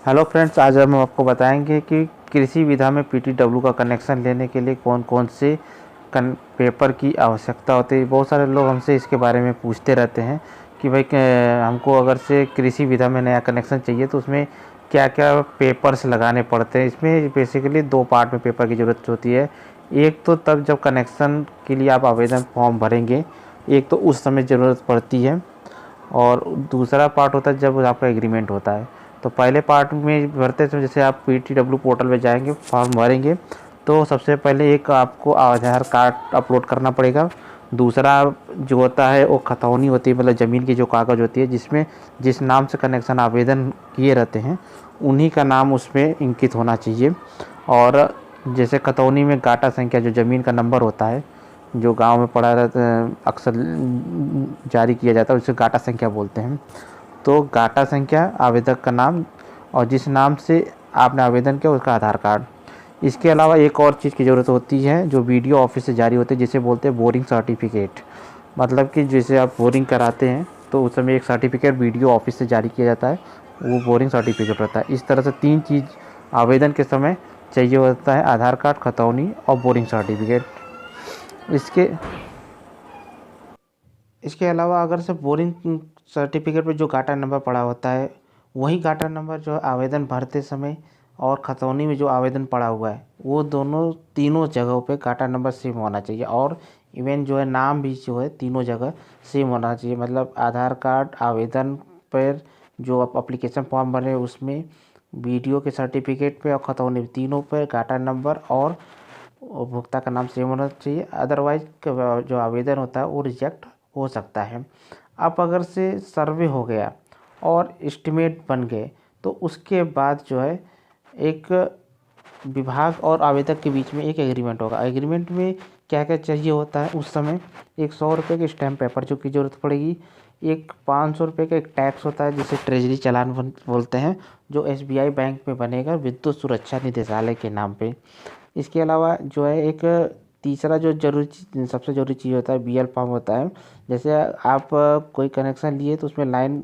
Hello friends, आज हम आपको बताएंगे कि कृषि विधा में पीटीडब्ल्यू का कनेक्शन लेने के लिए कौन कौन से पेपर की आवश्यकता होती है। बहुत सारे लोग हमसे इसके बारे में पूछते रहते हैं कि भाई हमको अगर से कृषि विधा में नया कनेक्शन चाहिए तो उसमें क्या क्या पेपर्स लगाने पड़ते हैं। इसमें बेसिकली दो पार्ट में पेपर की ज़रूरत होती है। एक तो तब जब कनेक्शन के लिए आप आवेदन फॉर्म भरेंगे, एक तो उस समय ज़रूरत पड़ती है, और दूसरा पार्ट होता है जब आपका एग्रीमेंट होता है। तो पहले पार्ट में भरते समय जैसे आप पीटीडब्ल्यू पोर्टल पे जाएंगे, फॉर्म भरेंगे, तो सबसे पहले एक आपको आधार कार्ड अपलोड करना पड़ेगा। दूसरा जो होता है वो खतौनी होती है, मतलब ज़मीन की जो कागज़ होती है जिसमें जिस नाम से कनेक्शन आवेदन किए रहते हैं उन्हीं का नाम उसमें इंकित होना चाहिए। और जैसे खतौनी में गाटा संख्या जो ज़मीन का नंबर होता है, जो गांव में पड़ा रहता है, अक्सर जारी किया जाता है, उसे गाटा संख्या बोलते हैं। तो गाटा संख्या, आवेदक का नाम, और जिस नाम से आपने आवेदन किया उसका आधार कार्ड। इसके अलावा एक और चीज़ की ज़रूरत होती है जो वीडियो ऑफिस से जारी होती है, जिसे बोलते हैं बोरिंग सर्टिफिकेट। मतलब कि जैसे आप बोरिंग कराते हैं तो उस समय एक सर्टिफिकेट वीडियो ऑफिस से जारी किया जाता है, वो बोरिंग सर्टिफिकेट रहता है। इस तरह से तीन चीज़ आवेदन के समय चाहिए होता है: आधार कार्ड, खतौनी और बोरिंग सर्टिफिकेट। इसके इसके अलावा अगर से बोरिंग सर्टिफिकेट पे जो गाटा नंबर पड़ा होता है, वही गाटा नंबर जो है आवेदन भरते समय और खतौनी में जो आवेदन पड़ा हुआ है, वो दोनों तीनों जगहों पे गाटा नंबर सेम होना चाहिए। और इवन जो है नाम भी जो है तीनों जगह सेम होना चाहिए। मतलब आधार कार्ड आवेदन पर, जो आप अप्लीकेशन फॉर्म भरे उसमें, वीडियो के सर्टिफिकेट पे और खतौनी तीनों पे गाटा नंबर और उपभोक्ता का नाम सेम होना चाहिए। अदरवाइज जो आवेदन होता है वो रिजेक्ट हो सकता है। अब अगर से सर्वे हो गया और एस्टिमेट बन गए तो उसके बाद जो है एक विभाग और आवेदक के बीच में एक एग्रीमेंट होगा। एग्रीमेंट में क्या क्या चाहिए होता है उस समय: एक 100 रुपये के स्टैम्प पेपर जो की ज़रूरत पड़ेगी, एक 500 रुपये का एक टैक्स होता है जिसे ट्रेजरी चालान बोलते हैं, जो एसबीआई बैंक में बनेगा विद्युत सुरक्षा निदेशालय के नाम पे। इसके अलावा जो है एक तीसरा जो सबसे ज़रूरी चीज़ होता है, बीएल फॉर्म होता है। जैसे आप कोई कनेक्शन लिए तो उसमें लाइन,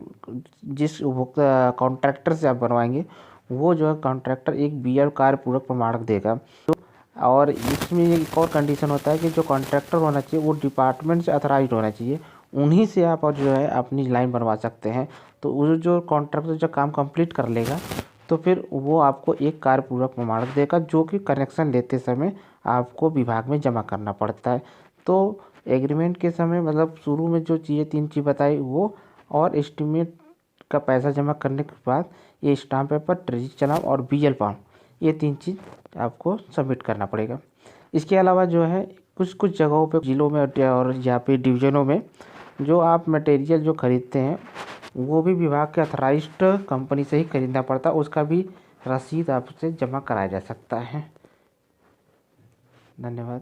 जिस उपभोक्ता कॉन्ट्रैक्टर से आप बनवाएंगे वो जो है कॉन्ट्रैक्टर एक बीएल कार्य पूरक प्रमाणक देगा। और इसमें एक और कंडीशन होता है कि जो कॉन्ट्रैक्टर होना चाहिए वो डिपार्टमेंट से अथॉराइज्ड होना चाहिए, उन्हीं से आप और जो है अपनी लाइन बनवा सकते हैं। तो वो जो कॉन्ट्रैक्टर जो काम कंप्लीट कर लेगा तो फिर वो आपको एक कार्य पूरक प्रमाणक देगा, जो कि कनेक्शन लेते समय आपको विभाग में जमा करना पड़ता है। तो एग्रीमेंट के समय मतलब शुरू में जो चीज़ें तीन चीज़ बताई वो, और एस्टीमेट का पैसा जमा करने के बाद ये स्टाम्प पेपर, ट्रेजरी चालान और बीएल फॉर्म, ये तीन चीज़ आपको सबमिट करना पड़ेगा। इसके अलावा जो है कुछ कुछ जगहों पे, जिलों में और यहाँ पे डिवीज़नों में, जो आप मटेरियल जो खरीदते हैं वो भी विभाग के अथराइज्ड कंपनी से ही खरीदना पड़ता है। उसका भी रसीद आपसे जमा कराया जा सकता है। धन्यवाद।